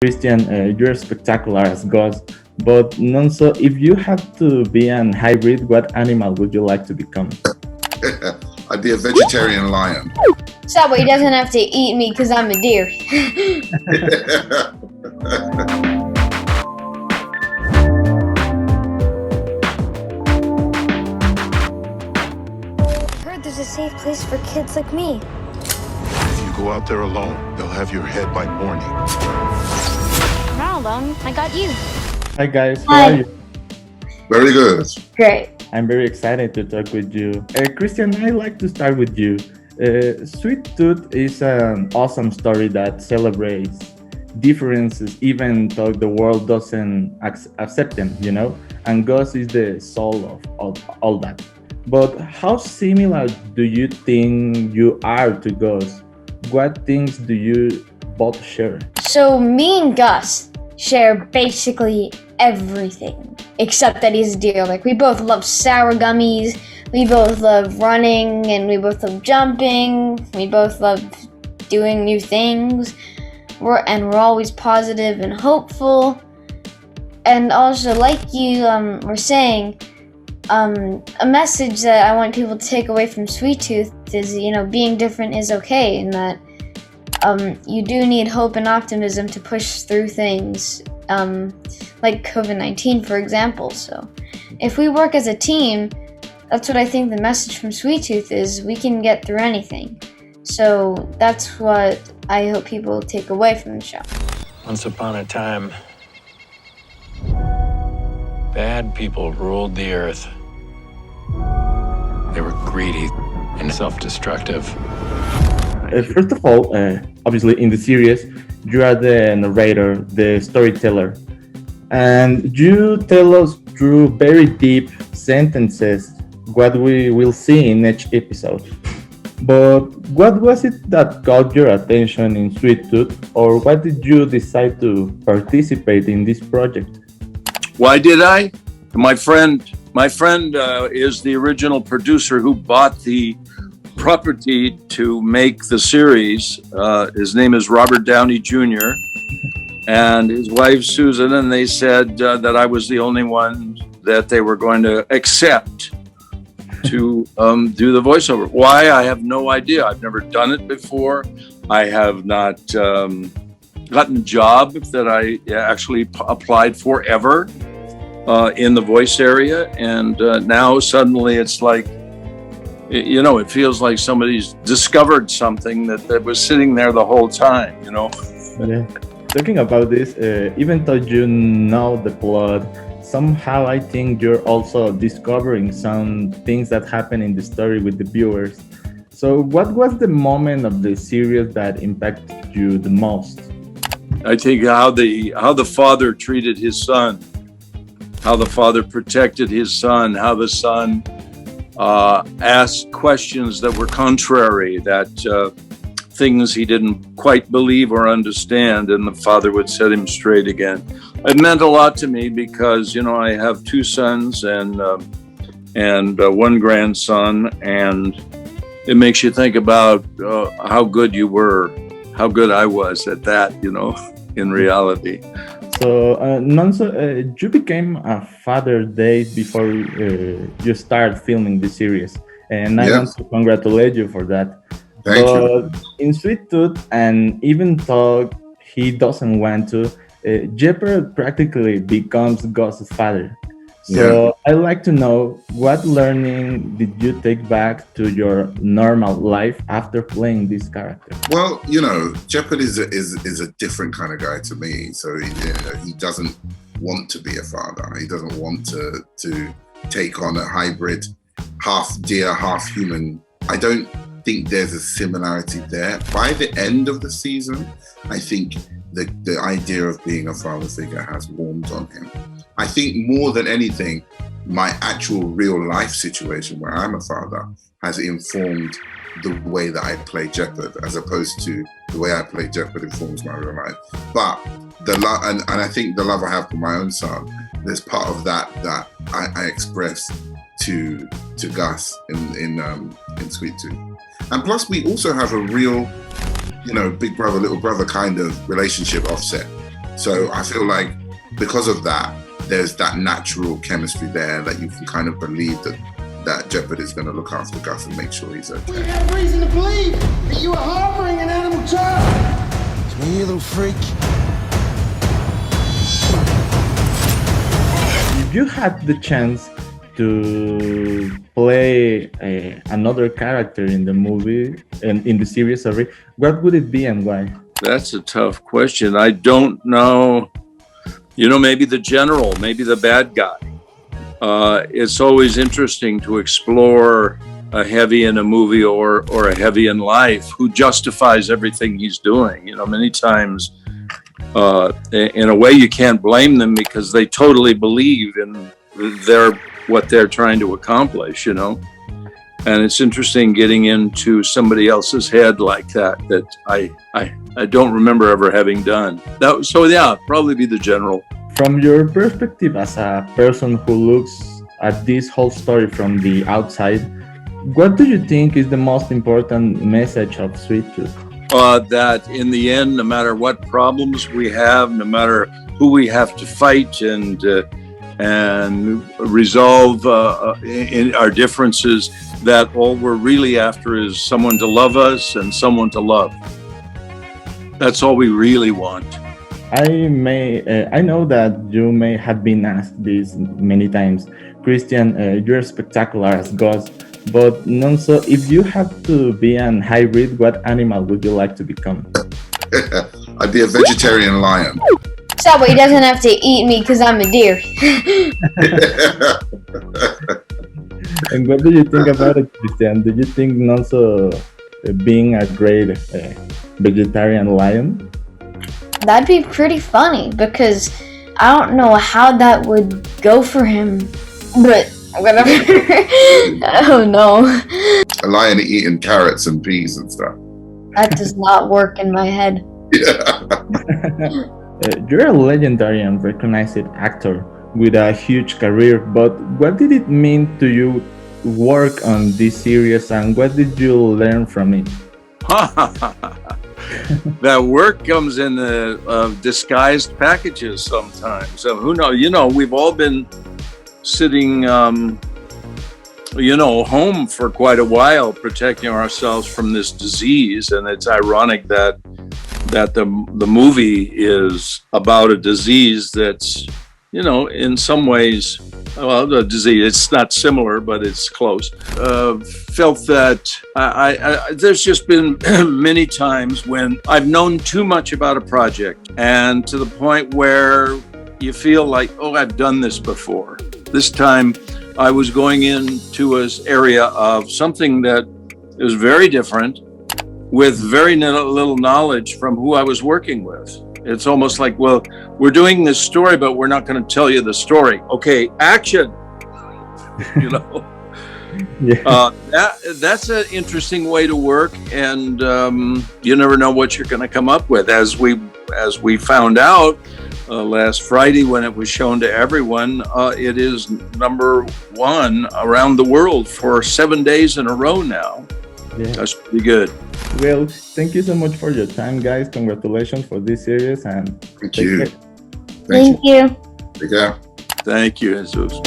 Christian, you're spectacular as Ghost. But Nonso, if you had to be an hybrid, what animal would you like to become? I'd be a vegetarian lion. So that way he doesn't have to eat me because I'm a deer. I heard there's a safe place for kids like me. If you go out there alone, they'll have your head by morning. I'm not alone. I got you. Hi guys, how Hi. are you? Very good. Great. I'm very excited to talk with you. Christian, I'd like to start with you. Sweet Tooth is an awesome story that celebrates differences even though the world doesn't accept them, you know? And Ghost is the soul of all that. But how similar do you think you are to Ghost? What things do you both share? So me and Gus share basically everything except that he's a deer. Like we both love sour gummies, we both love running, and we both love jumping. We both love doing new things. We're always positive and hopeful. And also, like you were saying, a message that I want people to take away from Sweet Tooth is, being different is okay, and that you do need hope and optimism to push through things, like COVID-19, for example. So if we work as a team, that's what I think the message from Sweet Tooth is. We can get through anything. So that's what I hope people take away from the show. Once upon a time, bad people ruled the earth. They were greedy and self-destructive. First of all, obviously in the series, you are the narrator, the storyteller, and you tell us through very deep sentences what we will see in each episode. But what was it that caught your attention in Sweet Tooth, or why did you decide to participate in this project? Why did I? My friend is the original producer who bought the property to make the series. His name is Robert Downey Jr. and his wife Susan, and they said that I was the only one that they were going to accept to do the voiceover. Why? I have no idea. I've never done it before. I have not gotten a job that I actually applied for ever in the voice area. And now suddenly it's like, it feels like somebody's discovered something that was sitting there the whole time, Yeah. Talking about this, even though you know the plot, somehow I think you're also discovering some things that happen in the story with the viewers. So what was the moment of the series that impacted you the most? I think how the father treated his son, how the father protected his son, how the son asked questions that were contrary, that things he didn't quite believe or understand, and the father would set him straight again. It meant a lot to me because, I have two sons and one grandson, and it makes you think about how good you were, how good I was at that, in reality. So, Nonso, you became a father days before you started filming the series, and I want to congratulate you for that. Thank you. In Sweet Tooth, and even though he doesn't want to, Jepper practically becomes Ghost's father. So I'd like to know, what learning did you take back to your normal life after playing this character? Well, Jeopardy is a different kind of guy to me. So he doesn't want to be a father. He doesn't want to take on a hybrid, half deer, half human. I don't think there's a similarity there. By the end of the season, I think the idea of being a father figure has warmed on him. I think more than anything, my actual real life situation where I'm a father has informed the way that I play Jeopard, as opposed to the way I play Jeopard informs my real life. But the love, and I think the love I have for my own son, there's part of that I express to Gus in Sweet Tooth. And plus, we also have a real, big brother, little brother kind of relationship offset. So I feel like because of that, there's that natural chemistry there that you can kind of believe that Jeopardy is going to look after Gus and make sure he's okay. We have reason to believe that you are harboring an animal child. It's me, you little freak. If you had the chance to play another character in the movie and in the series, sorry, what would it be and why? That's a tough question. I don't know. You know, maybe the general, maybe the bad guy. It's always interesting to explore a heavy in a movie or a heavy in life who justifies everything he's doing. You know, many times, in a way, you can't blame them because they totally believe in what they're trying to accomplish, you know. And it's interesting getting into somebody else's head like that I don't remember ever having done. So yeah, probably be the general. From your perspective as a person who looks at this whole story from the outside, what do you think is the most important message of Sweet Tooth? That in the end, no matter what problems we have, no matter who we have to fight and resolve in our differences, that all we're really after is someone to love us and someone to love. That's all we really want. I know that you may have been asked this many times. Christian, you're spectacular as Gus, but Nonso, if you have to be an hybrid, what animal would you like to become? I'd be a vegetarian lion. So he doesn't have to eat me because I'm a deer. And what do you think about it, Christian? Do you think Nonso being a great vegetarian lion? That'd be pretty funny because I don't know how that would go for him, but whatever. Oh no. A lion eating carrots and peas and stuff. That does not work in my head. Yeah. You're a legendary and recognized actor with a huge career, but what did it mean to you work on this series and what did you learn from it? That work comes in disguised packages sometimes. So who knows? You know, we've all been sitting, home for quite a while, protecting ourselves from this disease. And it's ironic that the movie is about a disease that's, in some ways, well, the disease, it's not similar, but it's close. Felt that there's just been many times when I've known too much about a project and to the point where you feel like, oh, I've done this before. This time I was going into an area of something that is very different with very little knowledge from who I was working with. It's almost like, well, we're doing this story, but we're not going to tell you the story. Okay, action. Yeah. That's an interesting way to work, and you never know what you're going to come up with. As we found out last Friday when it was shown to everyone, it is #1 around the world for 7 days in a row now. Yeah. That's pretty good. Well, thank you so much for your time, guys. Congratulations for this series and Thank you. Thank you. Take care. Thank you, Jesus.